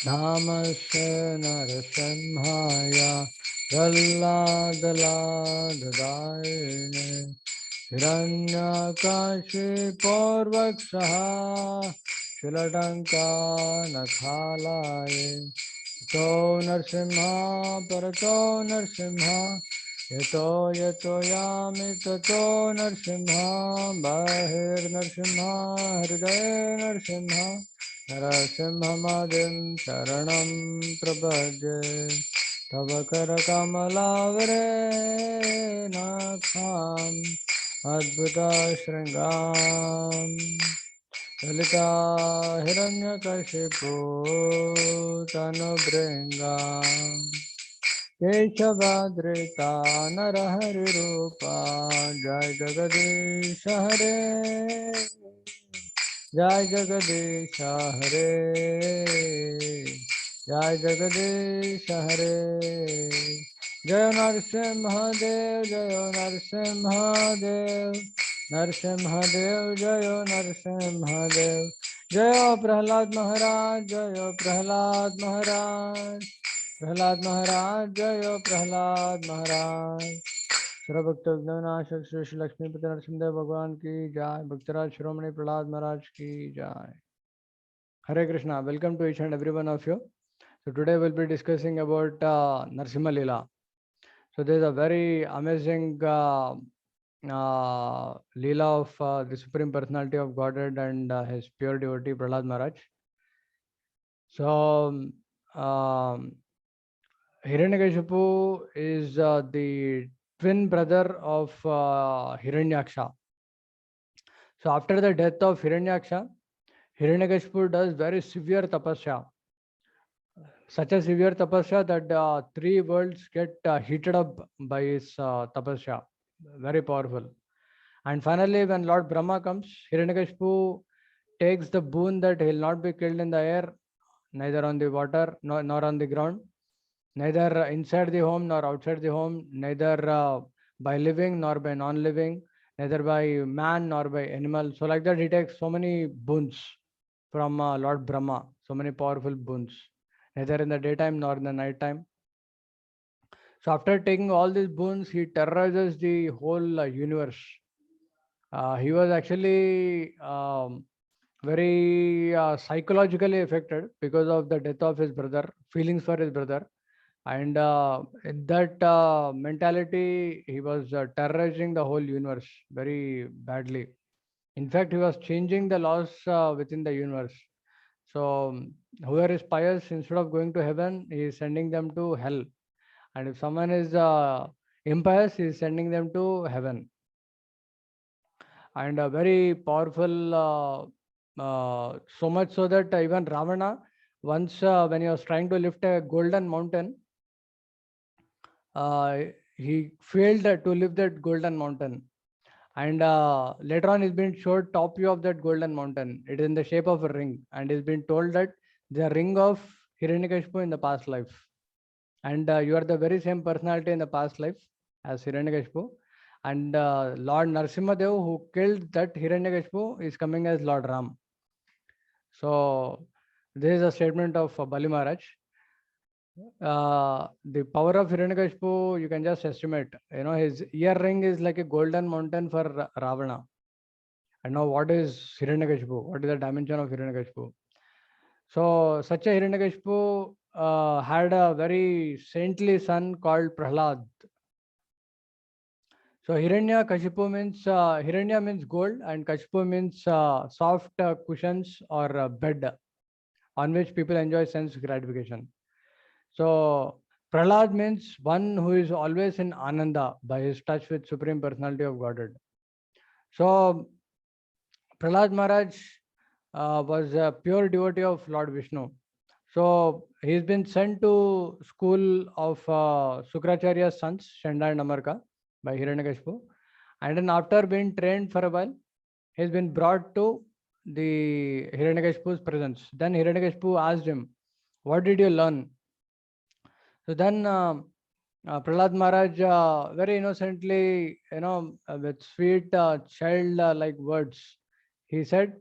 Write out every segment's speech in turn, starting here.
Namaste Narasimhaya Praladaladaine Hiranyakashiporvakshaha Shilatanka Nakhalaye To Narsimha Parato Narsimha Yato Yato Yami Tato Narsimha Bahir Narsimha Hriday Narsimha Narasimhamadin Sharanam Prabhade Tava Karakamalavare Nakham Adbhuta Shringam Lalita Hiranyakashipu Tanubringam Keshavadrita Narahari Rupa Jai Jagadish Hare Jai Jagadish Hare Jai Jagadish Hare Jai Narasimha Dev Jai Narasimha Dev Narasimha Dev Jai Narasimha Dev Jai Prahlad Maharaj Jai Prahlad Maharaj Prahlad महाराज जय प्रहलाद महाराज सर्वभक्त विघ्नविनाशक श्री श्री लक्ष्मीपति नरसिंहदेव भगवान की जय भक्तराज शिरोमणि प्रहलाद महाराज की जय Hare Krishna, welcome to each and every one of you. So today we'll be discussing about Narsimha Leela. So there's a very amazing Leela of the Supreme Personality of Godhead and his pure devotee Prahlad Maharaj. So Hiranyakashipu is the twin brother of Hiranyaksha. So after the death of Hiranyaksha, Hiranyakashipu does very severe tapasya. Such a severe tapasya that three worlds get heated up by his tapasya. Very powerful. And finally, when Lord Brahma comes, Hiranyakashipu takes the boon that he will not be killed in the air, neither on the water nor on the ground, neither inside the home nor outside the home, neither by living nor by non-living, neither by man nor by animal. So like that, he takes so many boons from Lord Brahma, so many powerful boons, neither in the daytime nor in the night time. So after taking all these boons, he terrorizes the whole universe. He was actually very psychologically affected because of the death of his brother, feelings for his brother. And in that mentality, he was terrorizing the whole universe very badly. In fact, he was changing the laws within the universe. So whoever is pious, instead of going to heaven, he is sending them to hell. And if someone is impious, he is sending them to heaven. And very powerful, so much so that even Ravana, once when he was trying to lift a golden mountain, he failed to lift that golden mountain. And later on, he's been showed top view of that golden mountain. It is in the shape of a ring, and he's been told that the ring of Hiranyakashipu in the past life. And you are the very same personality in the past life as Hiranyakashipu. And Lord Narasimhadev, who killed that Hiranyakashipu, is coming as Lord Ram. So this is a statement of Bali Maharaj. The power of Hiranyakashipu, you can just estimate. You know, his ear ring is like a golden mountain for Ravana. And now what is Hiranyakashipu? What is the dimension of Hiranyakashipu? So such a Hiranyakashipu had a very saintly son called Prahlad. So Hiranyakashipu means, Hiranya means gold and Kashipu means soft cushions or bed on which people enjoy sense gratification. So Prahlad means one who is always in Ananda by his touch with Supreme Personality of Godhead. So Prahlad Maharaj was a pure devotee of Lord Vishnu. So he's been sent to school of Sukracharya's sons, Shanda and Amarka, by Hiranyakashipu. And then after being trained for a while, he's been brought to the Hiranyakashipu's presence. Then Hiranyakashipu asked him, "What did you learn?" So then Prahlad Maharaj very innocently, with sweet child-like words, he said,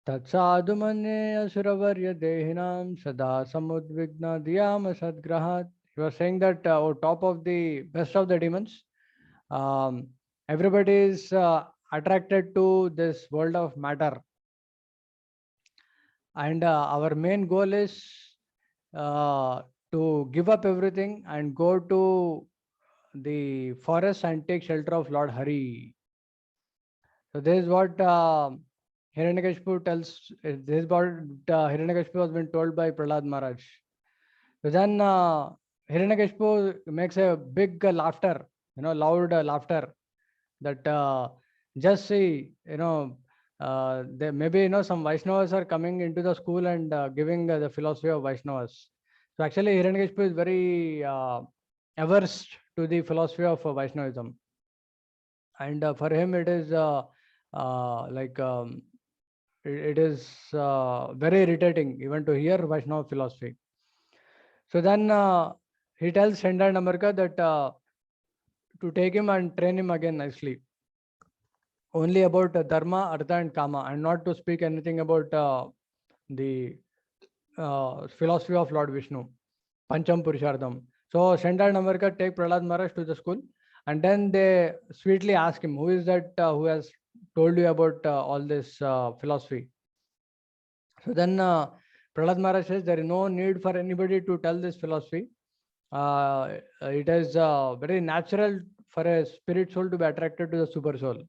Tatsadumanye asuravarya dehinam sada samudvigna diyam sadgrahat. He was saying that on top of the best of the demons, um, everybody is attracted to this world of matter. And our main goal is to give up everything and go to the forest and take shelter of Lord Hari. So this is what Hiranyakashipu tells. This is what Hiranyakashipu has been told by Prahlad Maharaj. So then Hiranyakashipu makes a big laughter, loud laughter. That just see, there maybe some Vaishnavas are coming into the school and giving the philosophy of Vaishnavas. So actually, Hiranyakashipu is very averse to the philosophy of Vaishnavism, and for him it is like it is very irritating even to hear Vaishnava philosophy. So then he tells Shendar Namarka that to take him and train him again nicely, only about dharma, artha, and kama, and not to speak anything about the philosophy of Lord Vishnu, Pancham Purushardham. So Shendar Namarka take Prahlad Maharaj to the school, and then they sweetly ask him, who is that who has told you about all this philosophy? So then Prahlad Maharaj says there is no need for anybody to tell this philosophy. It is very natural for a spirit soul to be attracted to the super soul.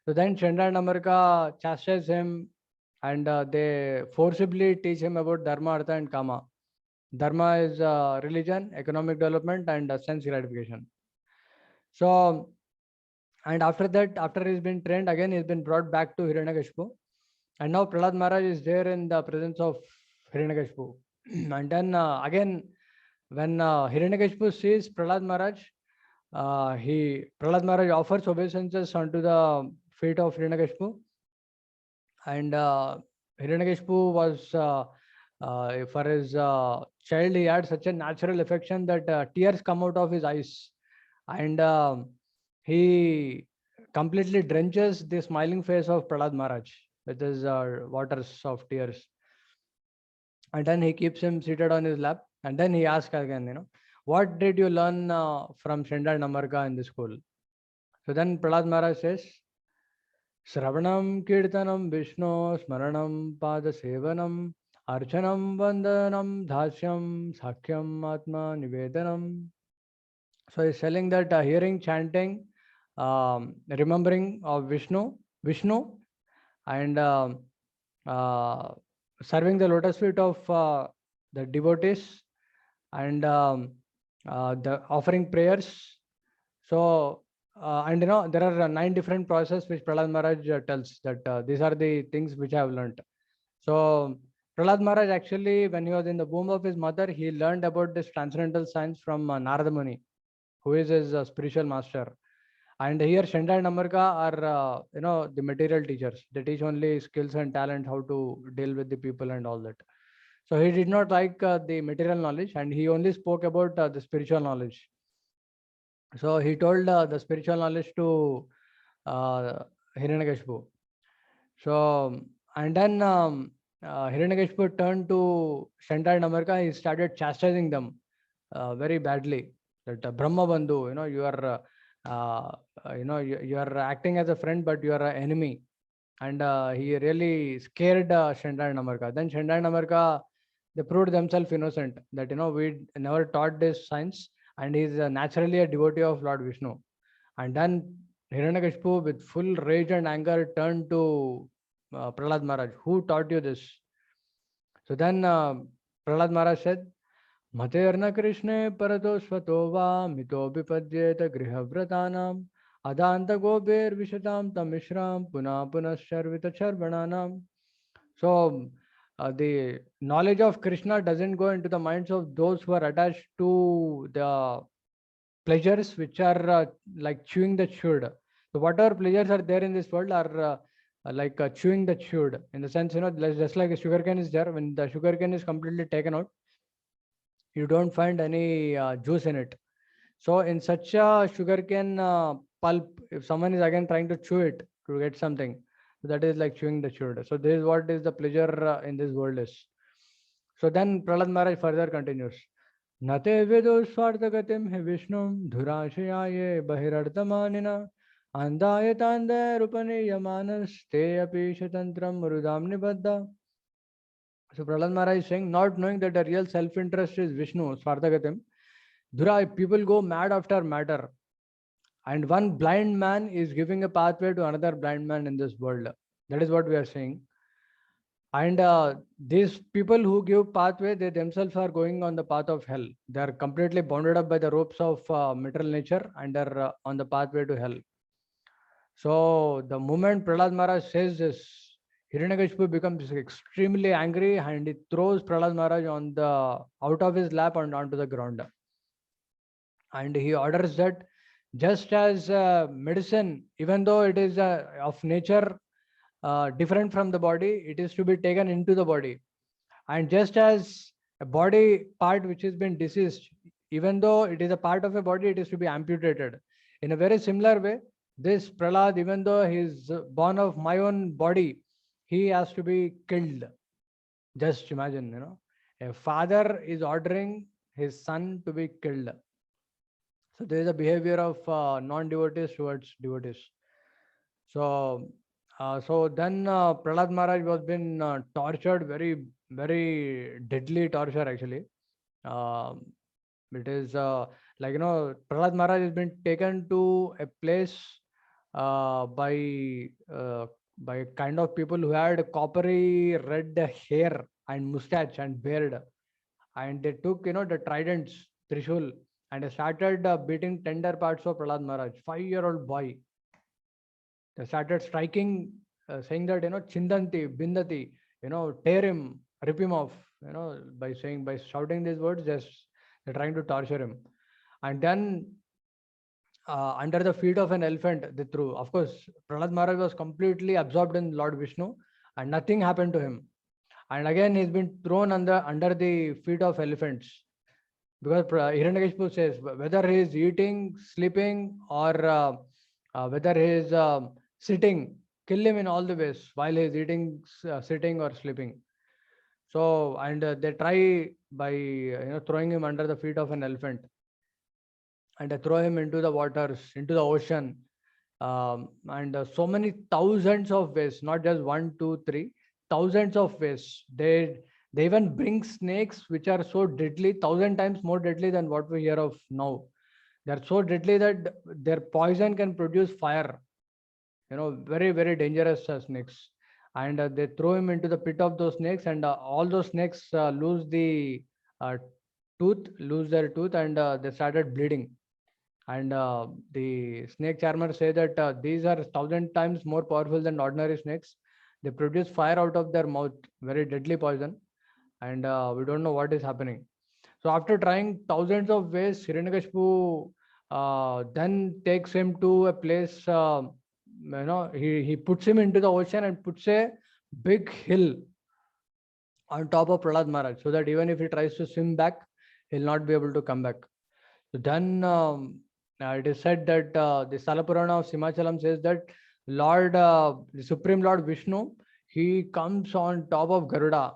So then Shendar Namarka chastises him, and they forcibly teach him about Dharma, Artha, and Kama. Dharma is religion, economic development, and sense gratification. So, and after that, after he's been trained, again he's been brought back to Hiranyakashipu. And now Prahlad Maharaj is there in the presence of Hiranyakashipu. And then again, when Hiranyakashipu sees Prahlad Maharaj, Prahlad Maharaj offers obeisances onto the feet of Hiranyakashipu. And Hiranyakashipu was, for his child, he had such a natural affection that tears come out of his eyes. And he completely drenches the smiling face of Prahlad Maharaj with his waters of tears. And then he keeps him seated on his lap. And then he asks again, what did you learn from Shendar Namarka in the school? So then Prahlad Maharaj says, Shravanam Kirtanam Vishnu Smaranam Pada Sevanam Archanam Vandanam Dhasyam Sakhyam Atma Nivedanam. So he's telling that hearing, chanting, remembering of Vishnu, and serving the lotus feet of the devotees, and the offering prayers. So and there are 9 different processes which Prahlad Maharaj tells that these are the things which I have learned. So Prahlad Maharaj actually, when he was in the womb of his mother, he learned about this transcendental science from Narada Muni, who is his spiritual master. And here Shendar Namarka are the material teachers. They teach only skills and talent, how to deal with the people and all that. So he did not like the material knowledge, and he only spoke about the spiritual knowledge. So he told the spiritual knowledge to Hiranyakashipu. So, and then Hiranyakashipu turned to Shendar Namarka. He started chastising them very badly. That Brahma Bandhu, you are, you are acting as a friend, but you are an enemy. And he really scared Shendar Namarka. Then Shendar Namarka, they proved themselves innocent. That we never taught this science, and he is naturally a devotee of Lord Vishnu. And then Hiranyakashipu, with full rage and anger, turned to Prahlad Maharaj. Who taught you this? So then Prahlad Maharaj said, Materna Krishna parato svato va mito vipadyeta grihavratanam adanta gobir vishatam tamishram puna punascharvita charvananam. So the knowledge of Krishna doesn't go into the minds of those who are attached to the pleasures which are like chewing the chewed. So whatever pleasures are there in this world are like chewing the chewed, in the sense, just like a sugarcane is there. When the sugarcane is completely taken out, you don't find any juice in it. So in such a sugarcane pulp, if someone is again trying to chew it to get something, So that is like chewing the chewed. So this is what is the pleasure in this world is. So then Prahlad Maharaj further continues. Nate vidu swartagatim he Vishnu dhurashayaye bahirartamanina andayatande rupani yamanas te api shatantram murudam nibadda. So Prahlad Maharaj is saying, not knowing that the real self-interest is Vishnu, Swartagatim, Dhura, people go mad after matter. And one blind man is giving a pathway to another blind man in this world. That is what we are saying. And these people who give pathway, they themselves are going on the path of hell. They are completely bounded up by the ropes of material nature and are on the pathway to hell. So the moment Prahlad Maharaj says this, Hiranyakashipu becomes extremely angry and he throws Prahlad Maharaj on the out of his lap and onto the ground. And he orders that just as medicine, even though it is of nature different from the body, it is to be taken into the body. And just as a body part which has been deceased, even though it is a part of a body, it is to be amputated. In a very similar way, this Prahlad, even though he is born of my own body, he has to be killed. Just imagine, a father is ordering his son to be killed. So there is a behavior of non-devotees towards devotees. So, so then Prahlad Maharaj was been tortured, very deadly torture actually. It is Prahlad Maharaj has been taken to a place by kind of people who had coppery red hair and mustache and beard, and they took the tridents, Trishul, and they started beating tender parts of Prahlad Maharaj, 5-year-old boy. They started striking, saying that Chindanti, Bindati, tear him, rip him off, by shouting these words, just they're trying to torture him. And then under the feet of an elephant, they threw. Of course, Prahlad Maharaj was completely absorbed in Lord Vishnu, and nothing happened to him. And again, he's been thrown under the feet of elephants, because Hiranyakashipu says whether he is eating, sleeping, or whether he is sitting, kill him in all the ways while he is eating, sitting, or sleeping. So, and they try by throwing him under the feet of an elephant, and they throw him into the waters, into the ocean, and so many thousands of ways, not just 1, 2, 3, thousands of ways. They even bring snakes which are so deadly, 1,000 times more deadly than what we hear of now. They are so deadly that their poison can produce fire. Very, very dangerous snakes. And they throw him into the pit of those snakes, and all those snakes lose their tooth, and they started bleeding. And the snake charmer say that these are 1,000 times more powerful than ordinary snakes. They produce fire out of their mouth, very deadly poison, and we don't know what is happening. So after trying thousands of ways, Hiranyakashipu then takes him to a place. He puts him into the ocean and puts a big hill on top of Prahlad Maharaj, so that even if he tries to swim back, he'll not be able to come back. So then it is said that the Salapurana of Simachalam says that the Supreme Lord Vishnu, he comes on top of Garuda,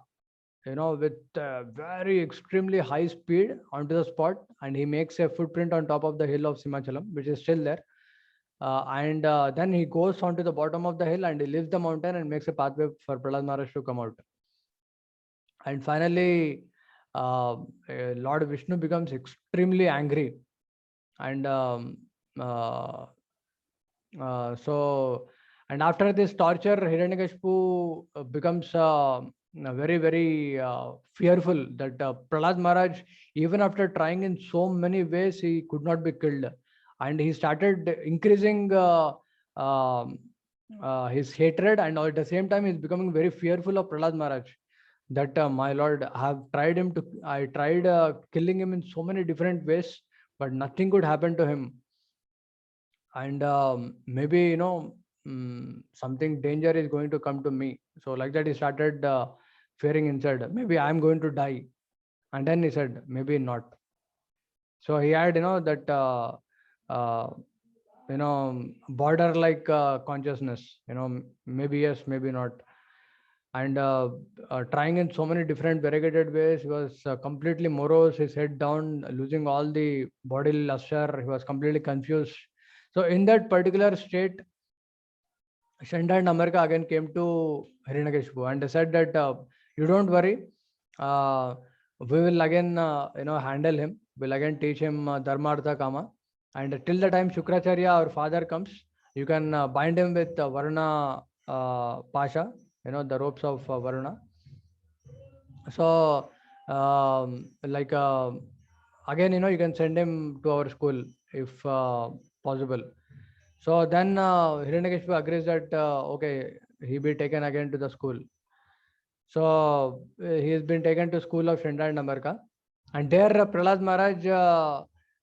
with very extremely high speed onto the spot, and he makes a footprint on top of the hill of Simachalam, which is still there. And then he goes onto the bottom of the hill and he leaves the mountain and makes a pathway for Prahlad Maharaj to come out. And finally, Lord Vishnu becomes extremely angry. And and after this torture, Hiranyakashipu becomes very, very fearful that Prahlad Maharaj, even after trying in so many ways, he could not be killed. And he started increasing his hatred, and at the same time, he's becoming very fearful of Prahlad Maharaj. That my lord, I tried killing him in so many different ways, but nothing could happen to him. And maybe something danger is going to come to me. So like that, he started fearing inside, maybe I'm going to die. And then he said, maybe not. So he had that border like consciousness, maybe yes, maybe not. And trying in so many different variegated ways. He was completely morose, his head down, losing all the body luster. He was completely confused. So in that particular state, Shanda and Amarka again came to Hiranyakashipu and they said that you don't worry, we will again handle him. We'll again teach him Dharma Artha Kama. And till the time Shukracharya, our father, comes, you can bind him with Varuna Pasha, the ropes of Varuna. So again, you can send him to our school if possible. So then Hiranyakashipu agrees that okay, he be taken again to the school. So he has been taken to school of Shenda and Amarka, and there Prahlad Maharaj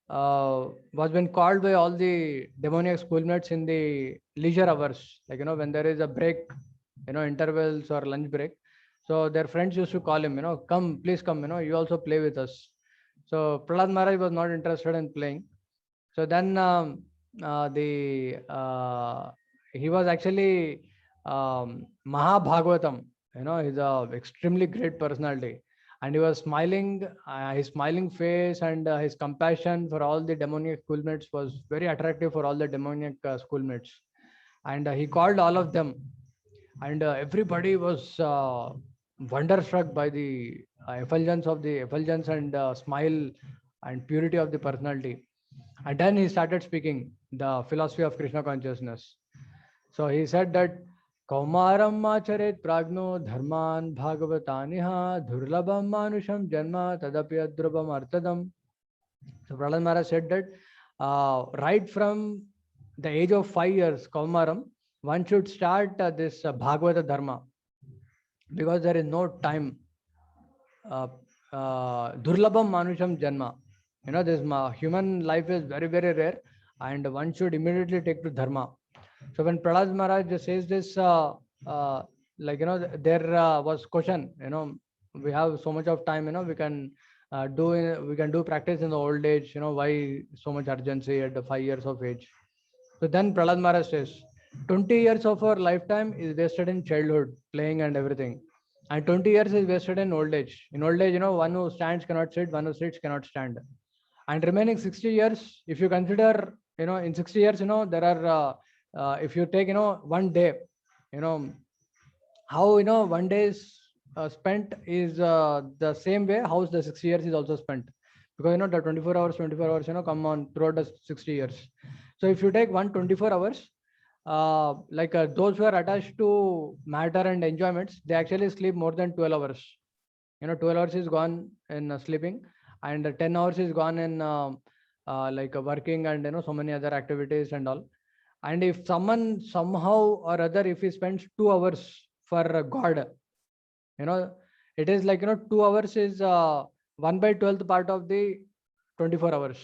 was been called by all the demoniac schoolmates in the leisure hours, like when there is a break, intervals or lunch break. So their friends used to call him, come, please come, you also play with us. So Prahlad Maharaj was not interested in playing. So then he was actually Mahabhagavatam. He's a extremely great personality, and he was smiling. His smiling face and his compassion for all the demoniac schoolmates was very attractive for all the demoniac schoolmates. And he called all of them, and everybody was wonderstruck by the effulgence and smile and purity of the personality. And then he started speaking the philosophy of Krishna consciousness. So he said that Kaumaram macharet pragno dharman bhagavataniha dhurlabam manusham janma tadapi adrubam artadam. So Prahlad Maharaj said that right from the age of 5 years, Kaumaram, one should start this Bhagavata Dharma, because there is no time. Durlabam manusham janma. This human life is very, very rare, and one should immediately take to dharma. So when Prahlad Maharaj says this, there was question. We have so much of time. We can do practice in the old age. Why so much urgency at the 5 years of age? So then Prahlad Maharaj says, 20 years of our lifetime is wasted in childhood, playing and everything. And 20 years is wasted in old age. In old age, one who stands cannot sit, one who sits cannot stand. And remaining 60 years, if you consider, in 60 years, there are, if you take, 1 day, how, 1 day is spent is the same way how the 60 years is also spent. Because, the 24 hours, come on throughout the 60 years. So if you take 124 hours, those who are attached to matter and enjoyments, they actually sleep more than 12 hours. 12 hours is gone in sleeping, and 10 hours is gone in working and so many other activities and all. And if someone somehow or other, if he spends 2 hours for God, it is 2 hours is 1/12 part of the 24 hours.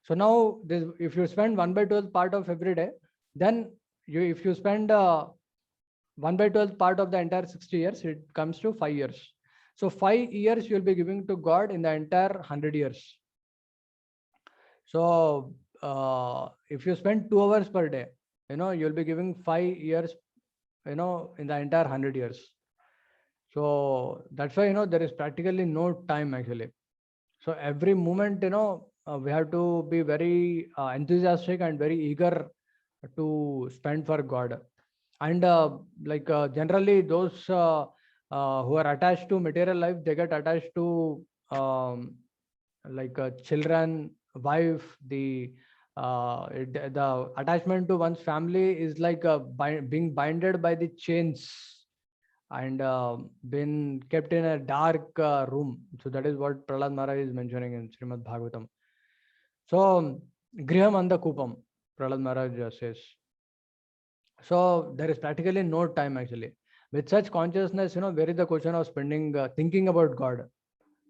So now this, if you spend 1/12 part of every day, then if you spend 1/12 part of the entire 60 years, it comes to 5 years. So 5 years you'll be giving to God in the entire 100 years. So if you spend 2 hours per day, you'll be giving 5 years, in the entire 100 years. So that's why, there is practically no time actually. So every moment, we have to be very enthusiastic and very eager to spend for God. And generally those who are attached to material life, they get attached to children, wife. The attachment to one's family is like being binded by the chains and been kept in a dark room. So that is what Prahlad Maharaj is mentioning in Srimad Bhagavatam. So Griham Andha Kupam, Prahlad Maharaj says. So there is practically no time actually. With such consciousness, where is the question of spending, thinking about God?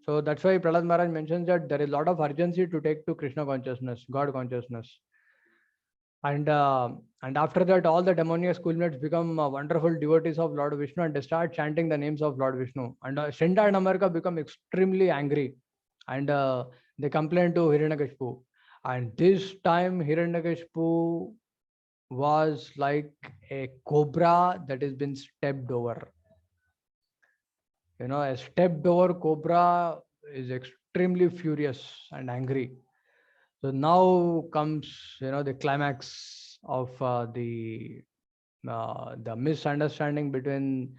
So that's why Prahlad Maharaj mentions that there is a lot of urgency to take to Krishna consciousness, God consciousness. And after that, all the demoniac schoolmates become wonderful devotees of Lord Vishnu, and they start chanting the names of Lord Vishnu. And Shenda and Amarka become extremely angry, and they complain to Hiranyakashipu. And this time Hiranyakashipu was like a cobra that has been stepped over. A stepped over cobra is extremely furious and angry. So now comes, the climax of the misunderstanding between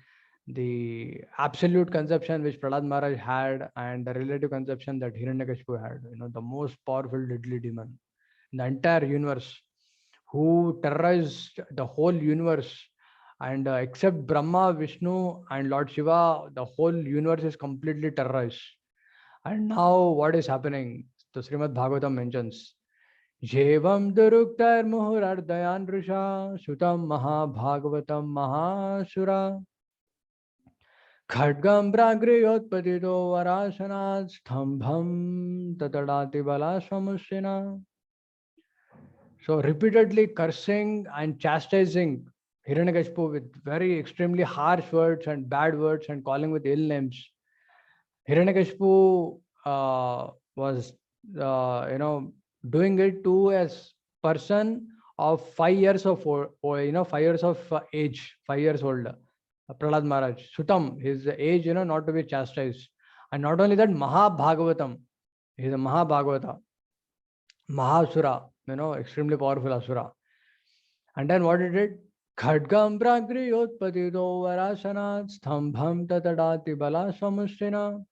the absolute conception which Prahlad Maharaj had and the relative conception that Hiranyakashipu had. The most powerful deadly demon in the entire universe, who terrorized the whole universe. And except Brahma, Vishnu, and Lord Shiva, the whole universe is completely terrorized. And now what is happening? The Srimad Bhagavatam mentions, Jevam duruktar muhurardayan rusha sutam mahabhagavatam mahasura khadgam pragriyotpatito varasanat stambham tatadati bala samushina. So repeatedly cursing and chastising Hiranyakashipu with very extremely harsh words and bad words and calling with ill names. Hiranyakashipu was, doing it to a person of 5 years of, 5 years of age, 5 years old. Prahlad Maharaj, Sutam, his age, not to be chastised. And not only that, Mahabhagavatam, he is a Mahabhagavata, Mahasura, extremely powerful Asura. And then what it did? Khadgam pragriyotpatito varasanat stambham tatadati bala samushina.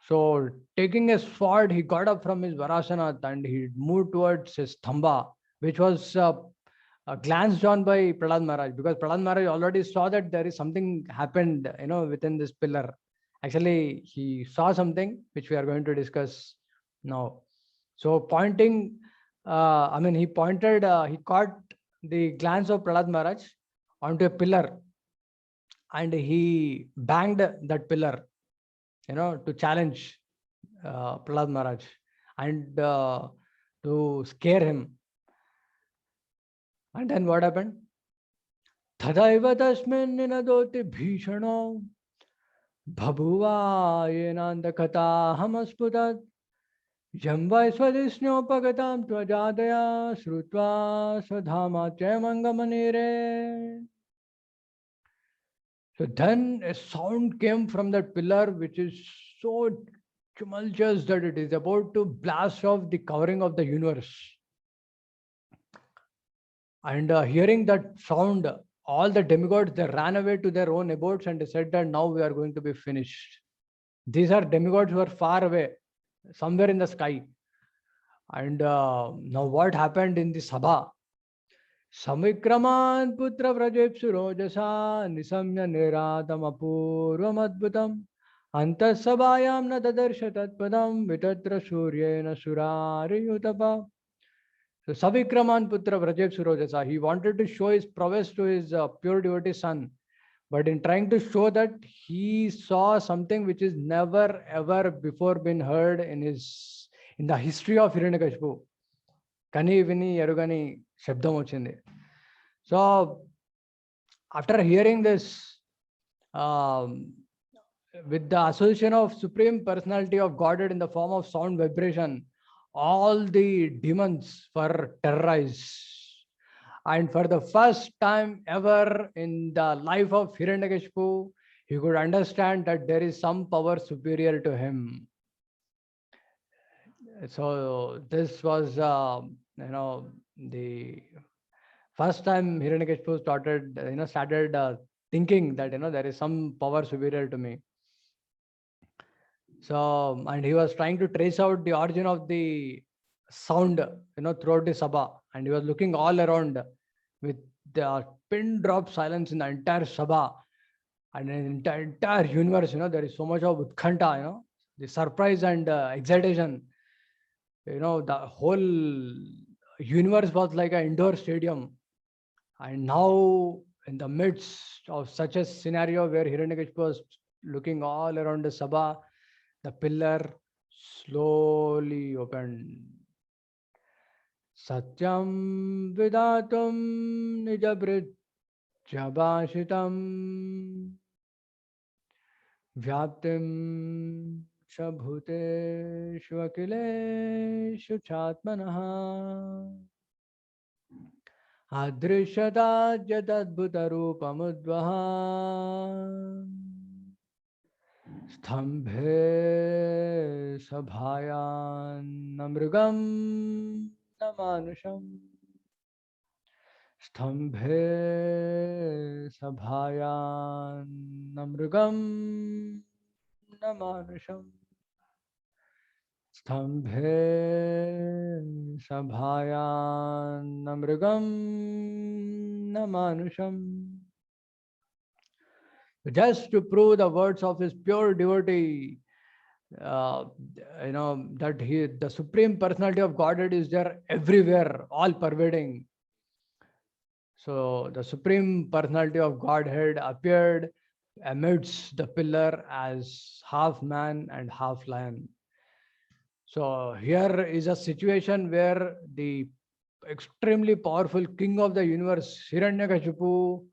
So, taking a sword, he got up from his Varasanath and he moved towards his Stamba, which was glanced on by Prahlad Maharaj, because Prahlad Maharaj already saw that there is something happened, within this pillar. Actually, he saw something which we are going to discuss now. So, pointing, he pointed, he caught the glance of Prahlad Maharaj onto a pillar and he banged that pillar, to challenge Prahlad Maharaj and to scare him. And then what happened? Tadaiva tasmin ninadoti bhishano bhabuva yenandakata hamasputat jambhai swadisnyopagatam tvajadaya srutva swadhama chayamangamanire. So then a sound came from that pillar which is so tumultuous that it is about to blast off the covering of the universe. And hearing that sound, all the demigods, they ran away to their own abodes and they said that now we are going to be finished. These are demigods who are far away, somewhere in the sky. And now what happened in the Sabha? Samikraman putra vrajepsurojasa nisamya niratam apurvam adbhutam antasabayam na tadarsha tatpadam vitatra suryena surari utapa. So Savikraman Putra Vrajep Surojasa, he wanted to show his prowess to his pure devotee son. But in trying to show that, he saw something which is never ever before been heard in the history of Hiranyakashipu. Kani Vini Yarugani Shabdam Ochindi. So after hearing this, with the association of Supreme Personality of Godhead in the form of sound vibration, all the demons were terrorized. And for the first time ever in the life of Hiranyakashipu, he could understand that there is some power superior to him. So this was, the first time Hiranyakashipu started thinking that, there is some power superior to me. So, and he was trying to trace out the origin of the sound, throughout the Sabha. And he was looking all around with the pin drop silence in the entire Sabha and in the entire universe. There is so much of Utkanta, the surprise and excitation. The whole universe was like an indoor stadium. And now, in the midst of such a scenario where Hiranyakashipu was looking all around the Sabha, the pillar slowly opened. Satyam vidatum nijabrit jabashitam vyaptim shabhuteshu akileshu chatmanaha adrishyata jadadbhuta roopamudvaha stambhe sabhayan namrugam namanusham stambhe sabhayan namrugam namanusham stambhe sabhayan namrugam namanusham. Just to prove the words of his pure devotee, uh, that the supreme personality of Godhead is there everywhere, all pervading. So the supreme personality of Godhead appeared amidst the pillar as half man and half lion. So here is a situation where the extremely powerful king of the universe, Hiranyakashipu,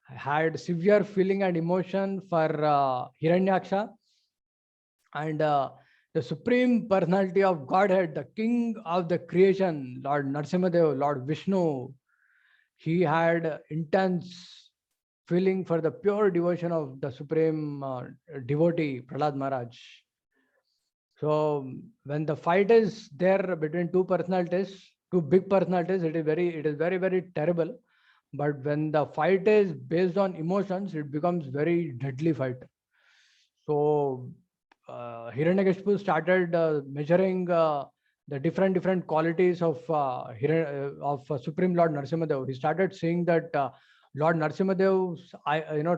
had severe feeling and emotion for Hiranyaksha, and the supreme personality of Godhead, the king of the creation, Lord Narsimhadev, Lord Vishnu, he had intense feeling for the pure devotion of the supreme devotee, Prahlad Maharaj. So when the fight is there between two personalities, two big personalities, it is very, very terrible. But when the fight is based on emotions, it becomes very deadly fight. So Hiranyakashipu started measuring the different qualities of Supreme Lord Narsimhadev. He started seeing that Lord Narsimhadev's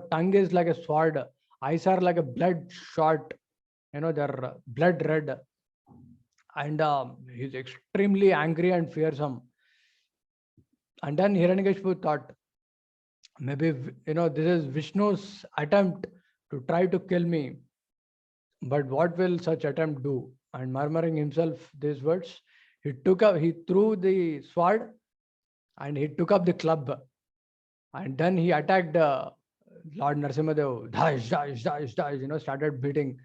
tongue is like a sword, eyes are like a bloodshot, they're blood red, and he's extremely angry and fearsome. And then Hiranyakashipu thought, maybe this is Vishnu's attempt to try to kill me. But what will such attempt do? And murmuring himself these words, he threw the sword and he took up the club, and then he attacked Lord Narsimhadev. Dash, dash, dash, dash, started beating.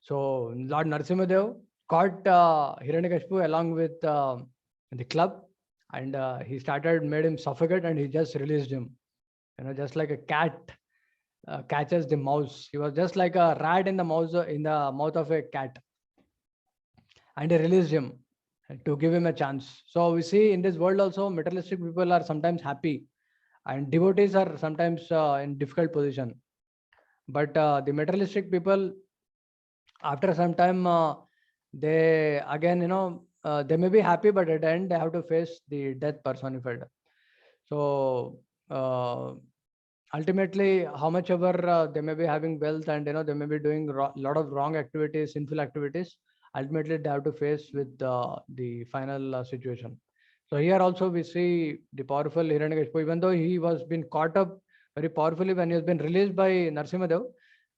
So Lord Narsimhadev caught Hiranyakashipu along with the club, and he made him suffocate, and he just released him. Just like a cat catches the mouse. He was just like a rat in the mouth of a cat, and he released him to give him a chance. So we see in this world also, materialistic people are sometimes happy, and devotees are sometimes in difficult position. But the materialistic people, after some time, they again, they may be happy, but at the end they have to face the death personified. So ultimately, how much ever they may be having wealth, and they may be doing a lot of wrong activities, sinful activities, ultimately they have to face with the final situation. So here also we see the powerful Hiranyakashipu, even though he was been caught up very powerfully when he has been released by Narsimhadev,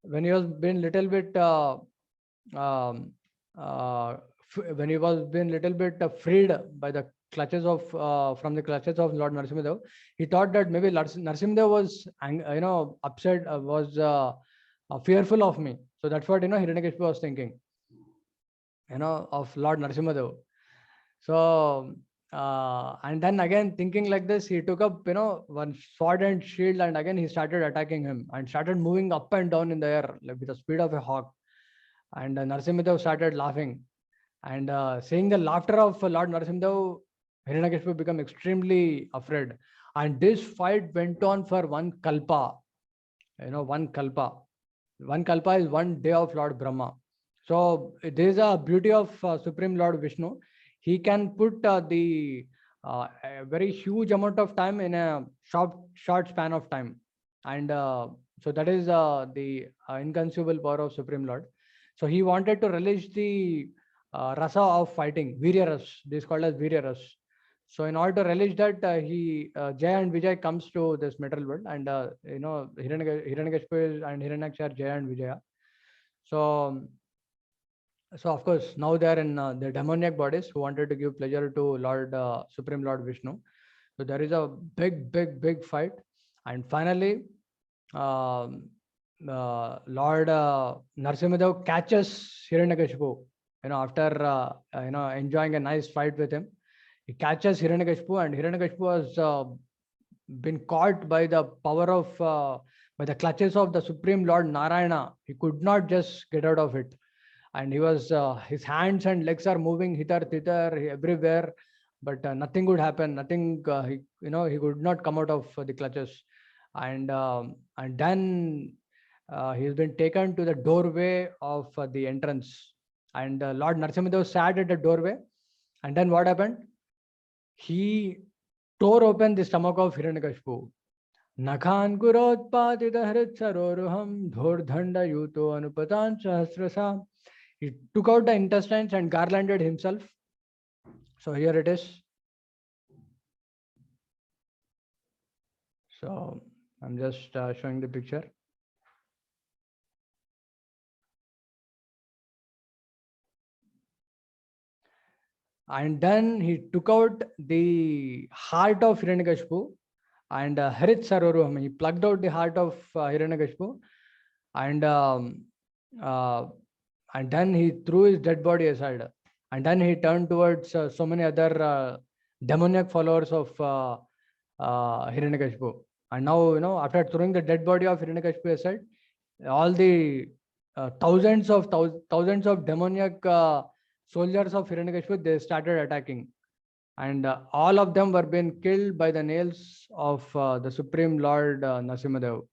when he was been little bit um, when he was been little bit freed by the clutches of from the clutches of Lord Narsimhadev, he thought that maybe Narsimhadev was upset, was fearful of me. So that's what Hiranyakashipu was thinking, of Lord Narsimhadev. So and then again thinking like this, he took up one sword and shield, and again he started attacking him and started moving up and down in the air like with the speed of a hawk. And Narsimhadev started laughing, and seeing the laughter of Lord Narsimhadev, Hiranyakashipu became extremely afraid. And this fight went on for one kalpa. One kalpa. One kalpa is one day of Lord Brahma. So there is a beauty of Supreme Lord Vishnu. He can put a very huge amount of time in a short span of time. And so that is the inconceivable power of Supreme Lord. So he wanted to release the rasa of fighting, Virya Ras. This is called as Virya Ras. So in order to release that, Jaya and Vijay comes to this material world, and Hiranyakashipu and Hiranyaksha are Jaya and Vijaya. So of course now they are in the demoniac bodies who wanted to give pleasure to Lord Supreme Lord Vishnu. So there is a big fight, and finally Lord Narsimhadev catches Hiranyakashipu. After enjoying a nice fight with him, he catches Hiranyakashipu, and Hiranyakashipu was been caught by the power of, by the clutches of the Supreme Lord Narayana. He could not just get out of it. And he was, his hands and legs are moving hither, thither, everywhere, but nothing would happen. Nothing, he could not come out of the clutches. And then he's been taken to the doorway of the entrance. And Lord Narasimhadev sat at the doorway. And then what happened? He tore open the stomach of Hiranyakashipu. Nakhan Gurotpadita Hritsaroruham Dhordhanda Yuto Anupatan Sahasrasa. He took out the intestines and garlanded himself. So here it is. So I'm just showing the picture. And then he took out the heart of Hiranyakashipu and Harit Saroruham. He plugged out the heart of Hiranyakashipu, and then he threw his dead body aside. And then he turned towards so many other demoniac followers of Hiranyakashipu. And now, after throwing the dead body of Hiranyakashipu aside, all the thousands of demoniac soldiers of Hiranyakashipu, they started attacking. And all of them were being killed by the nails of the Supreme Lord Narasimhadev.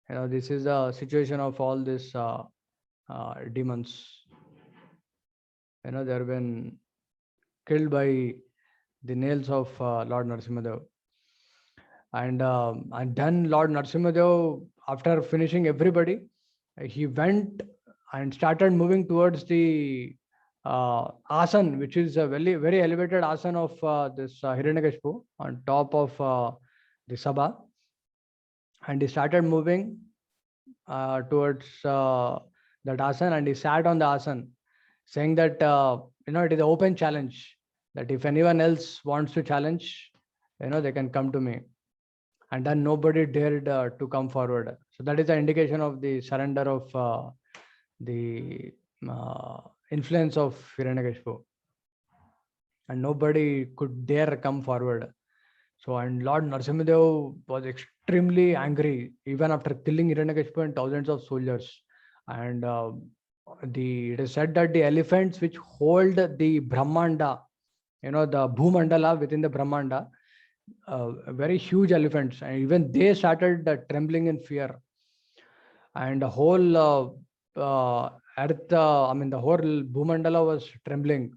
This is the situation of all these demons. They have been killed by the nails of Lord Narasimhadev. And then Lord Narasimhadev, after finishing everybody, he went and started moving towards the asan, which is a very, very elevated asan of this Hiranyakashipu on top of the Sabha. And he started moving towards that asan, and he sat on the asan, saying that, it is an open challenge, that if anyone else wants to challenge, they can come to me. And then nobody dared to come forward. So that is the indication of the surrender of the influence of Hiranyakashipu. And nobody could dare come forward. So, and Lord Narasimhadev was extremely angry, even after killing Hiranyakashipu and thousands of soldiers. And it is said that the elephants which hold the Brahmanda, the Bhumandala within the Brahmanda, very huge elephants, and even they started trembling in fear. And the whole earth, the whole Bhumandala was trembling.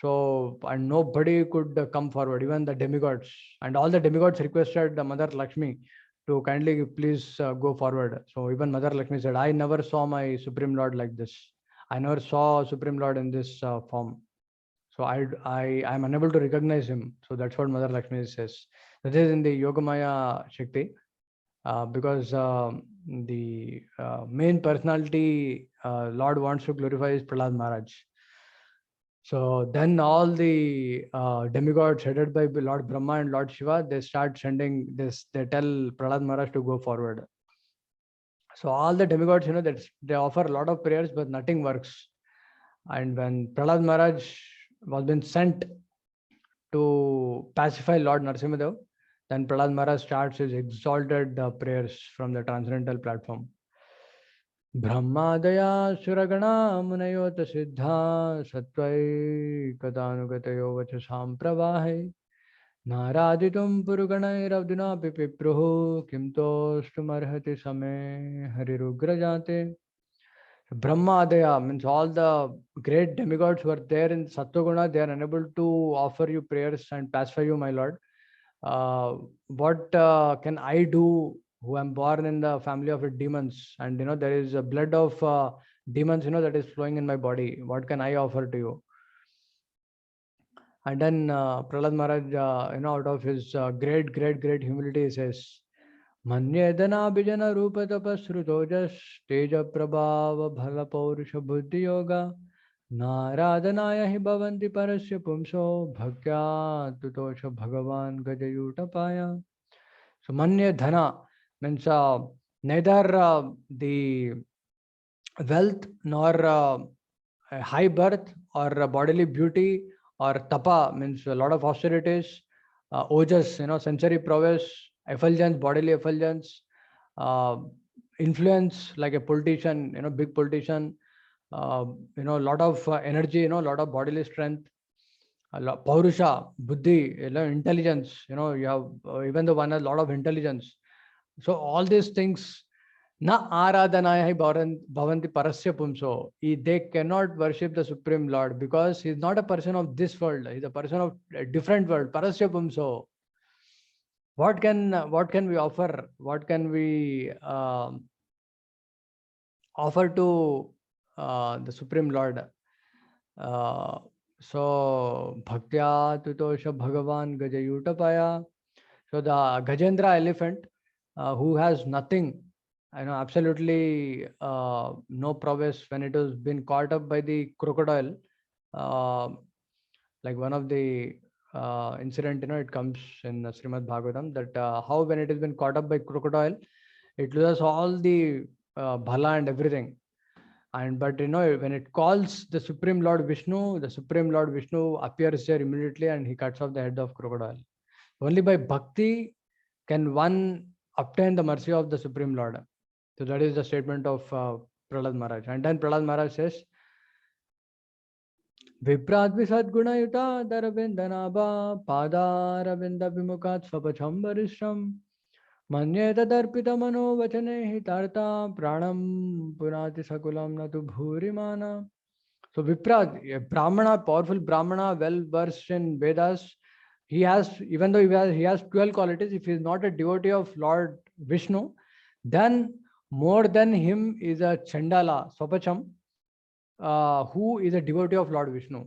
So, and nobody could come forward, even the demigods. And all the demigods requested Mother Lakshmi to kindly please go forward. So even Mother Lakshmi said, I never saw my Supreme Lord like this. I never saw Supreme Lord in this form. So I am unable to recognize him. So that's what Mother Lakshmi says. That is in the Yogamaya Shakti, because the main personality Lord wants to glorify is Prahlad Maharaj. So then all the demigods headed by Lord Brahma and Lord Shiva, they start sending this, they tell Prahlad Maharaj to go forward. So all the demigods, they offer a lot of prayers, but nothing works. And when Prahlad Maharaj was been sent to pacify Lord Narasimhadev, then Prahlad Maharaj starts his exalted prayers from the transcendental platform. Brahmadaya suragana munayota siddha satvai kadanugatayo vachasam pravahe naraditum puruganairabdina pipipruhu kimtostumarhati same harirugrajate. Brahmadaya means all the great demigods were there in Sattva-guna. They are unable to offer you prayers and pacify you, my Lord. What can I do, who am born in the family of demons, and there is a blood of demons that is flowing in my body? What can I offer to you? And then Prahlad Maharaj, out of his great humility, says, Manyedana bijana rupa tapasrutojas teja prabhava bhala paurusha buddhi yoga Naradanaya hi bhavanti parasya pumso bhaktya tutosha bhagavan gajayutapaya. So manya dhana means neither the wealth nor high birth or bodily beauty or tapa means a lot of austerities ojas, sensory prowess, effulgence, bodily effulgence, influence like a politician, big politician, lot of energy, lot of bodily strength, paurusha, buddhi, intelligence, you have, even the one has a lot of intelligence. So all these things, na aradhanaya bhavanti parasya pumso. They cannot worship the Supreme Lord because he's not a person of this world. He's a person of a different world. Parasya pumso. What can we offer? What can we offer to the Supreme Lord? So bhaktya tutosha bhagavan gajayutapaya. So the Gajendra elephant, who has nothing, absolutely no prowess, when it has been caught up by the crocodile, like one of the incident, it comes in Srimad Bhagavatam, that how when it has been caught up by crocodile, it loses all the bhala and everything. But when it calls the Supreme Lord Vishnu, the Supreme Lord Vishnu appears there immediately and he cuts off the head of crocodile. Only by bhakti can one obtain the mercy of the Supreme Lord. So that is the statement of Prahlad Maharaj. And then Prahlad Maharaj says, Viprad Visadgunayuta Daravindanabha Padaravinda Vimukat Svapacham Varishram Manyeta Darpita Mano Vachane Hitarta Pranam Punati Sakulam Natu Bhurimana. So Viprad, a Brahmana, powerful Brahmana, well versed in Vedas, he has, even though he has 12 qualities, if he is not a devotee of Lord Vishnu, then more than him is a Chandala, Swapacham, who is a devotee of Lord Vishnu,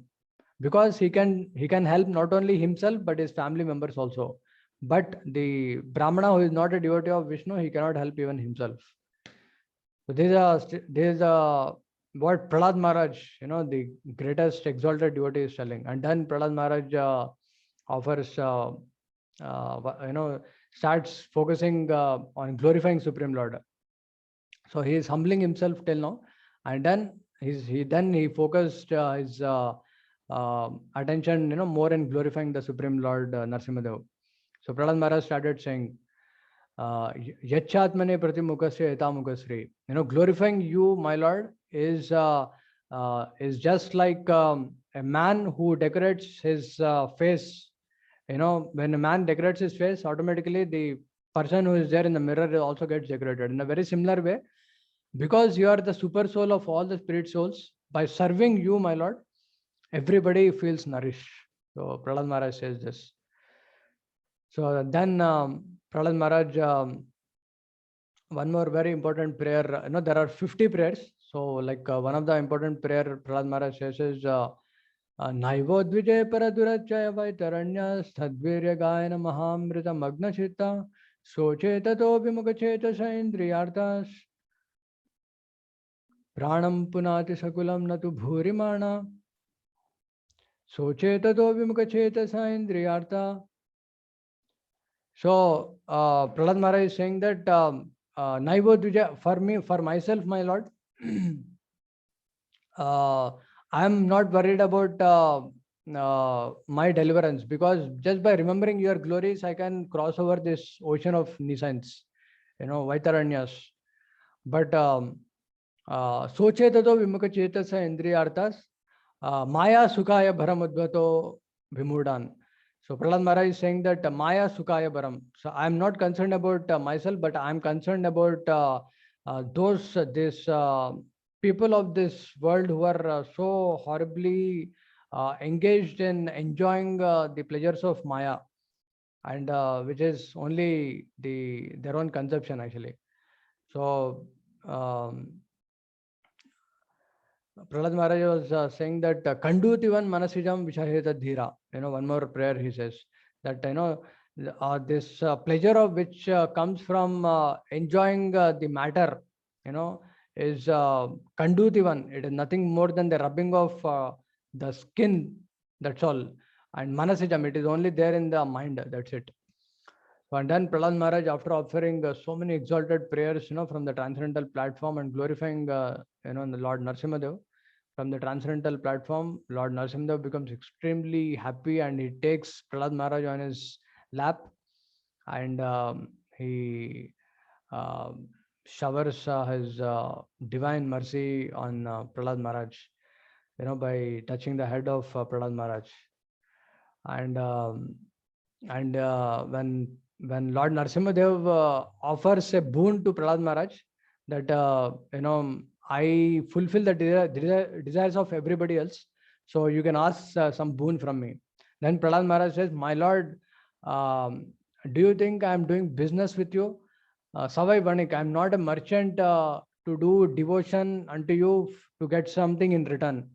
because he can help not only himself but his family members also. But the Brahmana who is not a devotee of Vishnu, he cannot help even himself. So there is a what Prahlad Maharaj, the greatest exalted devotee, is telling. And then Prahlad Maharaj offers, starts focusing on glorifying Supreme Lord. So he is humbling himself till now, and then he focused his attention, more in glorifying the Supreme Lord Narsimhadev. So Prahlad Maharaj started saying, Yachatmane pratimukasya etamukasri. Glorifying you, my Lord, is just like a man who decorates his face. When a man decorates his face, automatically the person who is there in the mirror also gets decorated. In a very similar way, because you are the super soul of all the spirit souls, by serving you, my Lord, everybody feels nourished. So Prahlad Maharaj says this. So then Prahlad Maharaj, one more very important prayer. There are 50 prayers. So like one of the important prayer Prahlad Maharaj says is Naivo Dvijay Paradurachaya Vaitaranya Sadvirya Gayana Mahamrita Magna Chitta Sochetato Vimukacheta Saindriyartas Pranam Punati Sakulam Natu Bhurimana Sochetato Vimukacheta Saindriyarta. So Prahlad Maharaj is saying that Naivo Dvija, for me, for myself, my Lord, I am not worried about my deliverance, because just by remembering your glories, I can cross over this ocean of nescience, Vaitaranyas. But Soche tato vimukha chetasa indriyartas Maya Sukaya Bharamudvato Vimudan. So Prahlad Maharaj is saying that Maya Sukaya Bharam. So I am not concerned about myself, but I am concerned about these people of this world who are so horribly engaged in enjoying the pleasures of Maya, and which is only their own conception actually. So Prahlad Maharaj was saying that Kandutivan Manasijam Vishaheta Dhira. One more prayer he says that this pleasure of which comes from enjoying the matter, is Kandutivan. It is nothing more than the rubbing of the skin. That's all. And Manasijam, it is only there in the mind. That's it. And then Prahlad Maharaj, after offering so many exalted prayers, from the transcendental platform and glorifying, the Lord Narsimhadev, from the transcendental platform, Lord Narsimhadev becomes extremely happy and he takes Prahlad Maharaj on his lap, and he showers his divine mercy on Prahlad Maharaj, by touching the head of Prahlad Maharaj. And when Lord Narasimhadev offers a boon to Prahlad Maharaj, that I fulfill the desires of everybody else, so you can ask some boon from me. Then Prahlad Maharaj says, "My Lord, do you think I am doing business with you? Savai Vanik, I am not a merchant to do devotion unto you to get something in return."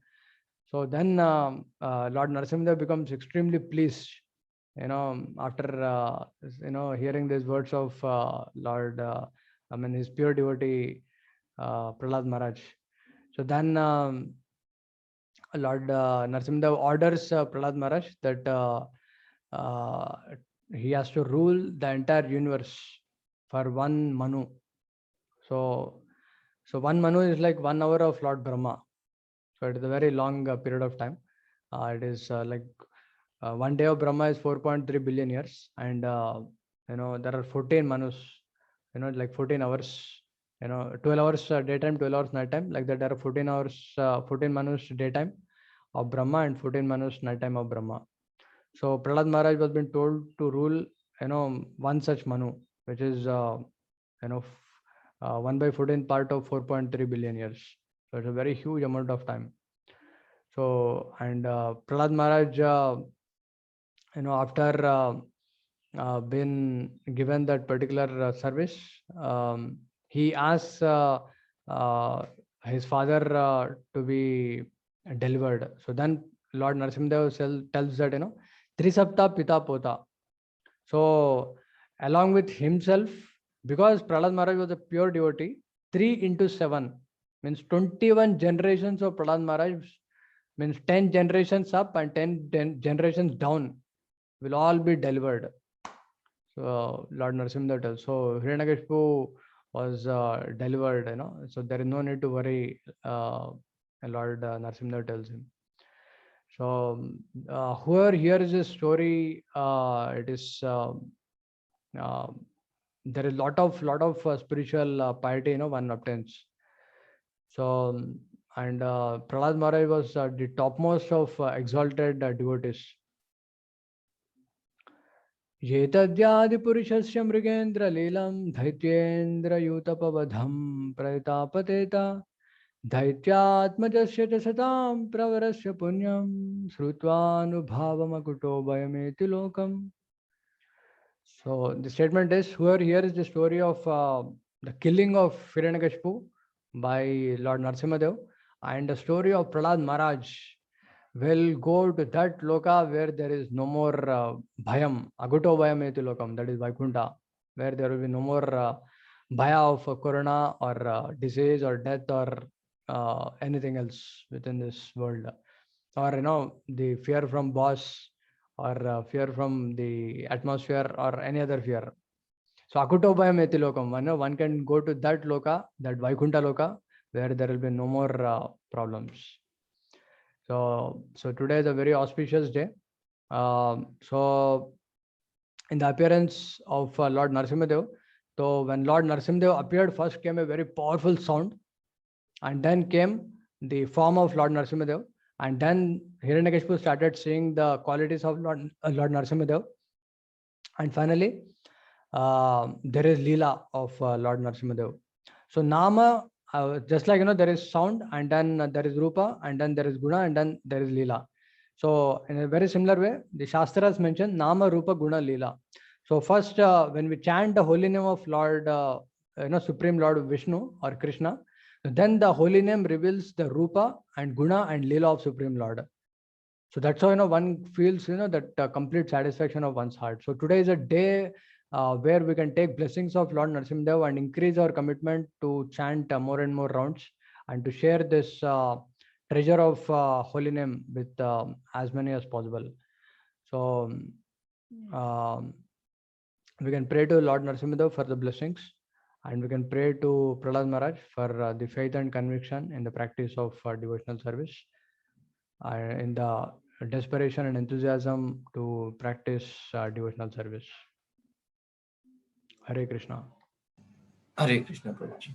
So then Lord Narasimhadev becomes extremely pleased, after hearing these words of Lord, his pure devotee Prahlad Maharaj. So then Lord Narasimhadev orders Prahlad Maharaj that uh, he has to rule the entire universe for one Manu. So one Manu is like 1 hour of Lord Brahma. So it is a very long period of time. It is like 1 day of Brahma is 4.3 billion years, and there are 14 Manus, like 14 hours, 12 hours daytime, 12 hours nighttime. Like that, there are 14 hours, 14 Manus daytime of Brahma and 14 Manus nighttime of Brahma. So Prahlad Maharaj was been told to rule, one such Manu, which is 1 by 14 part of 4.3 billion years. So it's a very huge amount of time. So, and Prahlad Maharaj, after been given that particular service, he asks his father to be delivered. So then Lord Narasimhadev tells that, Trisapta Pita Pota. So along with himself, because Prahlad Maharaj was a pure devotee, 3 into 7 means 21 generations of Prahlad Maharaj, means 10 generations up and 10 generations down will all be delivered. So Lord Narasimha tells. So Hiranyakashipu was delivered, so there is no need to worry, Lord Narasimha tells him. So whoever hears this story, it is there is lot of spiritual piety, one obtains. So and Prahlad Maharaj was the topmost of exalted devotees. ये तद्यादिपुरुषस्य मृगेन्द्रलीलं दैत्येन्द्रयूतपवधं प्रतापतेता दैत्यात्मजस्य च सतां प्रवरस्य पुण्यं श्रुत्वानुभावमकुटो भयमेति लोकम्. So the statement is, whoever hears the story of the killing of Hiranyakashipu by Lord Narasimhadev and the story of Prahlad Maharaj will go to that loka where there is no more bhayam, aguto bhayam eti lokam, that is Vaikuntha, where there will be no more bhaya of corona or disease or death or anything else within this world, or the fear from boss or fear from the atmosphere or any other fear. So akuto bhayam eti lokam, one can go to that loka, that Vaikuntha loka, where there will be no more problems. So today is a very auspicious day. So in the appearance of Lord Narasimhadev, so when Lord Narasimhadev appeared, first came a very powerful sound, and then came the form of Lord Narasimhadev, and then Hiranyakashipu started seeing the qualities of Lord Narasimhadev, and finally there is Leela of Lord Narasimhadev. So Nama, just like there is sound, and then there is Rupa, and then there is Guna, and then there is Leela. So in a very similar way, the Shastras mention Nama, Rupa, Guna, Leela. So first, when we chant the holy name of Lord, Supreme Lord Vishnu or Krishna, then the holy name reveals the Rupa and Guna and Leela of Supreme Lord. So that's how one feels that complete satisfaction of one's heart. So today is a day where we can take blessings of Lord Narasimhadev and increase our commitment to chant more and more rounds and to share this treasure of holy name with as many as possible. So we can pray to Lord Narasimhadev for the blessings, and we can pray to Prahlad Maharaj for the faith and conviction in the practice of devotional service. In the desperation and enthusiasm to practice devotional service. Hare Krishna. Hare Krishna, Prabhuji.